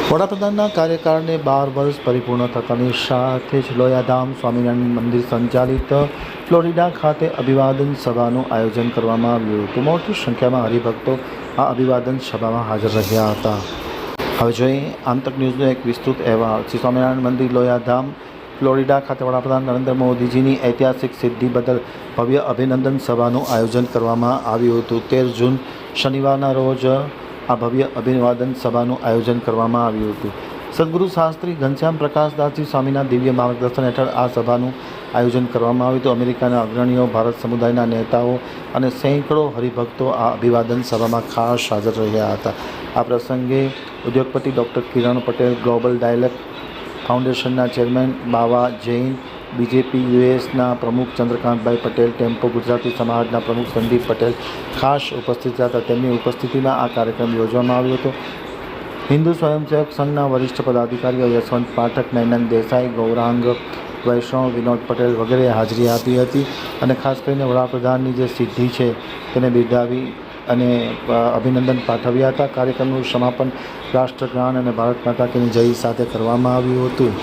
વડાપ્રધાનના કાર્યકાળને 12 વર્ષ પરિપૂર્ણ થતાની સાથે જ લોયાધામ સ્વામિનારાયણ મંદિર સંચાલિત ફ્લોરિડા ખાતે અભિવાદન સભાનું આયોજન કરવામાં આવ્યું હતું. મોટી સંખ્યામાં હરિભક્તો આ અભિવાદન સભામાં હાજર રહ્યા હતા. હવે જોઈએ આંતક ન્યૂઝનો એક વિસ્તૃત અહેવાલ. શ્રી સ્વામિનારાયણ મંદિર લોયાધામ ફ્લોરિડા ખાતે વડાપ્રધાન નરેન્દ્ર મોદીજીની ઐતિહાસિક સિદ્ધિ બદલ ભવ્ય અભિનંદન સભાનું આયોજન કરવામાં આવ્યું હતું. 13 જૂન શનિવારના રોજ આ ભવ્ય અભિવાદન સભાનું આયોજન કરવામાં આવ્યું હતું. સદગુરુ શાસ્ત્રી ઘનશ્યામ પ્રકાશદાસજી સ્વામીના દિવ્ય માર્ગદર્શન હેઠળ આ સભાનું આયોજન કરવામાં આવ્યું હતું. અમેરિકાના અગ્રણીઓ, ભારત સમુદાયના નેતાઓ અને સેંકડો હરિભક્તો આ અભિવાદન સભામાં ખાસ હાજર રહ્યા હતા. આ પ્રસંગે ઉદ્યોગપતિ ડૉક્ટર કિરણ પટેલ, ગ્લોબલ ડાયલેક્ટ ફાઉન્ડેશનના ચેરમેન બાવા જૈન, બીજેપી યુએસના પ્રમુખ ચંદ્રકાંતભાઈ પટેલ, ટેમ્પો ગુજરાતી સમાજના પ્રમુખ સંદીપ પટેલ ખાસ ઉપસ્થિત હતા. તેમની ઉપસ્થિતિમાં આ કાર્યક્રમ યોજવામાં આવ્યો હતો. હિન્દુ સ્વયંસેવક સંઘના વરિષ્ઠ પદાધિકારીઓ યશવંત પાઠક, નૈનન દેસાઈ, ગૌરાંગ વૈષ્ણવ, વિનોદ પટેલ વગેરે હાજરી આપી હતી અને ખાસ કરીને વડાપ્રધાનની જે સિદ્ધિ છે તેને બિરદાવી અને અભિનંદન પાઠવ્યા હતા. કાર્યક્રમનું સમાપન રાષ્ટ્રગાન અને ભારત માતા કી જય સાથે કરવામાં આવ્યું હતું.